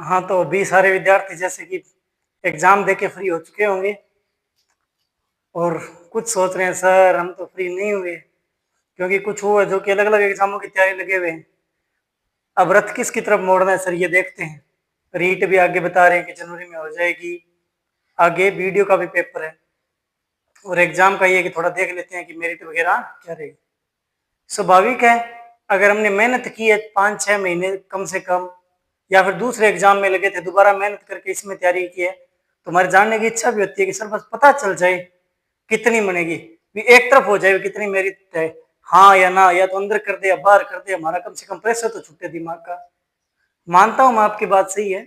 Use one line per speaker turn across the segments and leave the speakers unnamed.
हाँ, तो अभी सारे विद्यार्थी जैसे कि एग्जाम देके फ्री हो चुके होंगे और कुछ सोच रहे हैं सर हम तो फ्री नहीं हुए, क्योंकि कुछ हुआ जो कि अलग अलग एग्जामों की तैयारी लगे हुए हैं। अब रथ किसकी तरफ मोड़ना है सर, ये देखते हैं। रीट भी आगे बता रहे हैं कि जनवरी में हो जाएगी, आगे वीडियो का भी पेपर है, और एग्जाम का ये है कि थोड़ा देख लेते हैं कि मेरिट वगैरह क्या रहेगी। स्वाभाविक है, अगर हमने मेहनत की है 5-6 महीने कम से कम, या फिर दूसरे एग्जाम में लगे थे दोबारा मेहनत करके इसमें तैयारी की है, तो हमारे जानने की इच्छा भी होती है कि सर बस पता चल जाए कितनी बनेगी, भी एक तरफ हो जाए कितनी मेरिट है, हाँ या ना, या तो अंदर कर दे या बाहर कर दे, हमारा कम से कम प्रेशर तो छूटे दिमाग का। मानता हूं मैं आपकी बात सही है,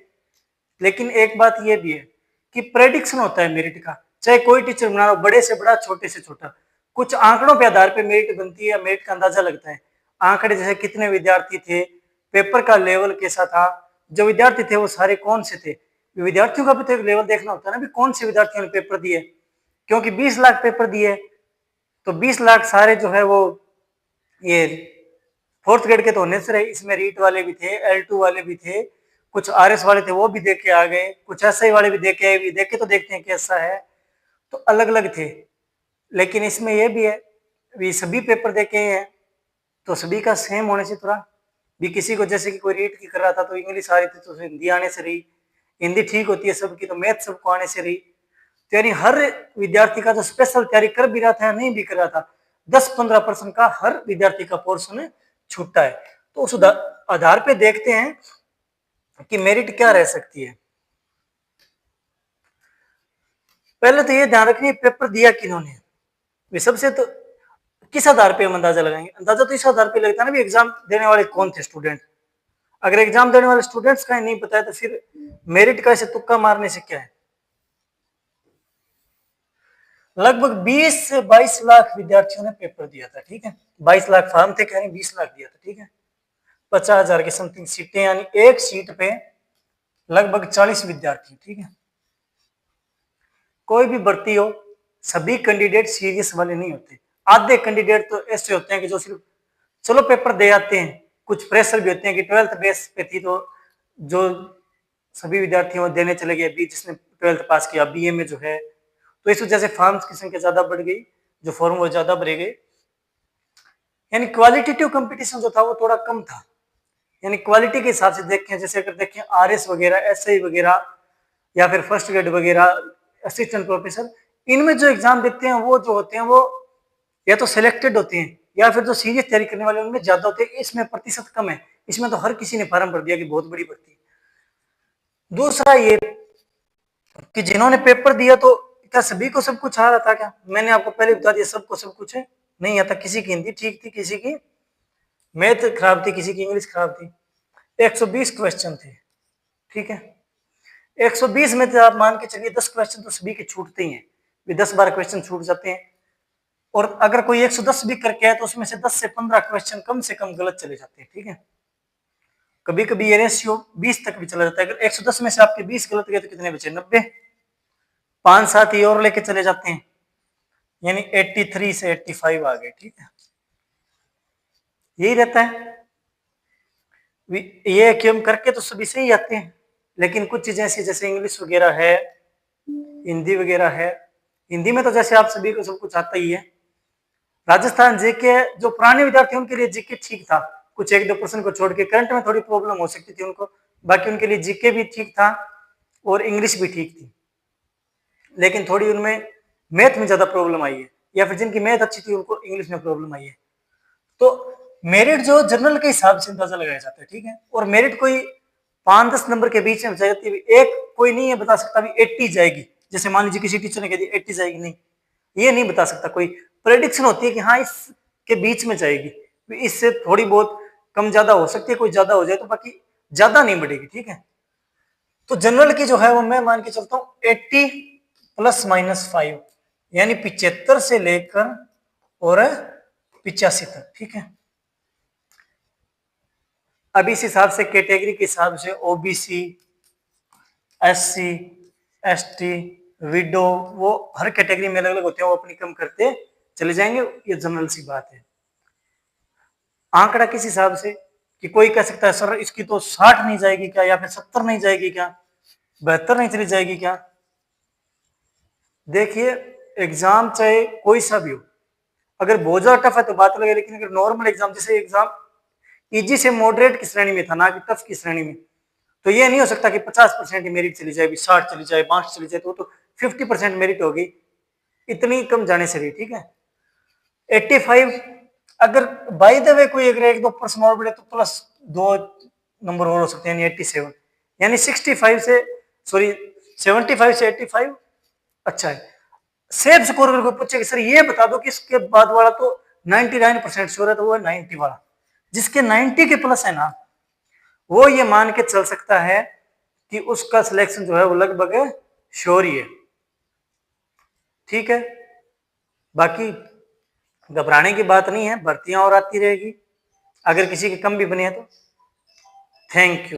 लेकिन एक बात यह भी है कि प्रेडिक्शन होता है मेरिट का, चाहे कोई टीचर बना रहा हो, बड़े से बड़ा छोटे से छोटा, कुछ आंकड़ों के आधार पर मेरिट बनती है या मेरिट का अंदाजा लगता है। आंकड़े जैसे कितने विद्यार्थी थे, पेपर का लेवल कैसा था, जो विद्यार्थी थे वो सारे कौन से थे, विद्यार्थियों का भी तो एक लेवल देखना होता है ना, भी कौन से विद्यार्थियों ने पेपर दिए, क्योंकि 20 लाख पेपर दिए तो 20 लाख सारे जो है वो ये फोर्थ ग्रेड के तो होने से रहे, इसमें रीट वाले भी थे, L2 वाले भी थे, कुछ RS वाले थे वो भी देख के आ गए, कुछ SI वाले भी देख के आए, देख के तो देखते हैं कैसा है, तो अलग अलग थे। लेकिन इसमें यह भी है, भी सभी पेपर देखे हैं तो सभी का सेम होने से थोड़ा भी, किसी को जैसे कि कोई रीट की कर रहा था तो इंग्लिश आ रही थी तो हिंदी आने से रही, हिंदी ठीक होती है सबकी तो मैथ सबको आने से रही, तो यानी हर विद्यार्थी का जो स्पेशल तैयारी कर भी रहा था या नहीं भी कर रहा था, 10-15% का हर विद्यार्थी का पोर्शन छूटता है। तो उस आधार पे देखते हैं कि मेरिट क्या रह सकती है। पहले तो ये ध्यान रखिए पेपर दिया किन्होंने, सबसे तो किस आधार पे हम अंदाजा लगाएंगे, अंदाजा तो इस आधार पे लगता है ना भी एग्जाम देने वाले कौन थे स्टूडेंट। अगर एग्जाम देने वाले स्टूडेंट्स का ही नहीं पता है तो फिर मेरिट का ऐसे तुक्का मारने से क्या है। लगभग 20 से 22 लाख विद्यार्थियों ने पेपर दिया था, ठीक है, 22 लाख फॉर्म थे, कह रहे 20 लाख दिया था, ठीक है, 50,000 की समथिंग सीटें, यानी एक सीट पे लगभग 40 विद्यार्थी, ठीक है। कोई भी भर्ती हो, सभी कैंडिडेट सीरियस वाले नहीं होते, आधे कैंडिडेट तो ऐसे होते हैं कि जो सिर्फ चलो पेपर दे आते हैं, कुछ प्रेशर भी होते हैं कि 12th बेस पे थी तो जो सभी विद्यार्थियों देने चले गए, अभी जिसने 12th पास किया BA में जो है, तो इस वजह से फॉर्म्स की संख्या ज्यादा बढ़ गई, जो फॉर्म वो ज्यादा भरे गए, यानी क्वालिटेटिव कंपटीशन जो था वो थोड़ा कम था। यानी क्वालिटी के हिसाब से देखें, जैसे अगर देखें RS वगैरह, SI वगैरह, या फिर फर्स्ट ग्रेड वगैरह, असिस्टेंट प्रोफेसर, इनमें जो एग्जाम देते हैं वो जो होते हैं वो या तो सिलेक्टेड होते हैं या फिर जो सीरियस तैयारी करने वाले उनमें ज्यादा होते हैं, इसमें प्रतिशत कम है। इसमें तो हर किसी ने फॉर्म भर दिया कि बहुत बड़ी भर्ती। दूसरा ये कि जिन्होंने पेपर दिया तो क्या सभी को सब कुछ आ रहा था क्या, मैंने आपको पहले बता दिया सबको सब कुछ है नहीं आता, किसी की हिंदी ठीक थी, किसी की मैथ खराब थी, किसी की इंग्लिश खराब थी। 120 क्वेश्चन थे, ठीक है, 120 में तो आप मान के चलिए 10 क्वेश्चन तो सभी के छूटते ही हैं, 10-12 क्वेश्चन छूट जाते हैं, और अगर कोई 110 भी करके है तो उसमें से 10 से 15 क्वेश्चन कम से कम गलत चले जाते हैं, ठीक है, कभी कभी ये रेशियो 20 तक भी चला जाता है। अगर 110 में से आपके 20 गलत गए तो कितने बचे, 90, 5-7 ये और लेके चले जाते हैं, यानी 83 से 85 आ गए, ठीक है, यही रहता है। ये कि हम करके तो सभी से ही आते हैं, लेकिन कुछ चीजें ऐसी जैसे इंग्लिश वगैरह है, हिंदी वगैरह है, हिंदी में तो जैसे आप सभी को सब कुछ आता ही है। राजस्थान जीके जो पुराने विद्यार्थी उनके लिए जीके ठीक था, कुछ 1-2% को छोड़ के, करंट में थोड़ी प्रॉब्लम हो सकती थी उनको, बाकी उनके लिए जीके भी ठीक था और इंग्लिश भी ठीक थी, लेकिन थोड़ी उनमें मैथ में ज्यादा प्रॉब्लम आई है, या फिर जिनकी मैथ अच्छी थी उनको इंग्लिश में प्रॉब्लम आई है। तो मेरिट जो जनरल के हिसाब से अंदाजा लगाया जाता है, ठीक है, और मेरिट कोई 5-10 नंबर के बीच में जाती है, एक कोई नहीं है बता सकता भी 80 जाएगी, जैसे मान लीजिए किसी टीचर ने कह दिया 80 जाएगी, नहीं, ये नहीं बता सकता कोई, प्रेडिक्शन होती है कि हाँ इसके बीच में जाएगी, इससे थोड़ी बहुत कम ज्यादा हो सकती है, कोई ज्यादा हो जाए तो, बाकी ज्यादा नहीं बढ़ेगी, ठीक है। तो जनरल की जो है वो मैं मान के चलता हूँ 80 ±5, यानी 75 से लेकर और 85 तक, ठीक है। अब इस हिसाब से कैटेगरी के हिसाब से OBC, SC, ST, विडो, वो हर कैटेगरी में अलग अलग होते हैं, वो अपनी कम करते चले जाएंगे, ये जनरल सी बात है। आंकड़ा किस हिसाब से, कि कोई कह सकता है सर इसकी तो 60 नहीं जाएगी क्या, या फिर 70 नहीं जाएगी क्या, 72 नहीं चली जाएगी क्या। देखिए एग्जाम चाहे कोई सा भी हो, अगर बहुत ज्यादा टफ है तो बात अलग है, लेकिन अगर नॉर्मल एग्जाम, जैसे एग्जाम इजी से मॉडरेट की श्रेणी में था ना कि टफ की श्रेणी में, तो ये नहीं हो सकता कि 50% मेरिट चली जाए, 60 चली जाए, 62 चली जाए, तो 50% मेरिट होगी, इतनी कम जाने से भी ठीक है। 85 अगर बाय द वे कोई अगर 1-2 परसेंट और बढ़े तो प्लस 2 नंबर और हो सकते हैं, यानी 87, यानी 65 से सॉरी 75 से 85 अच्छा है। सेफ स्कोर अगर कोई पूछे कि सर ये बता दो कि इसके बाद वाला तो 99% श्योर है, तो वो है 90 वाला। जिसके 90 के प्लस है ना, वो ये मान के चल सकता है कि उसका सिलेक्शन जो है वो लगभग श्योर ही है, ठीक है। बाकी घबराने की बात नहीं है, भर्तियां और आती रहेगी, अगर किसी की कम भी बनी है तो। Thank you.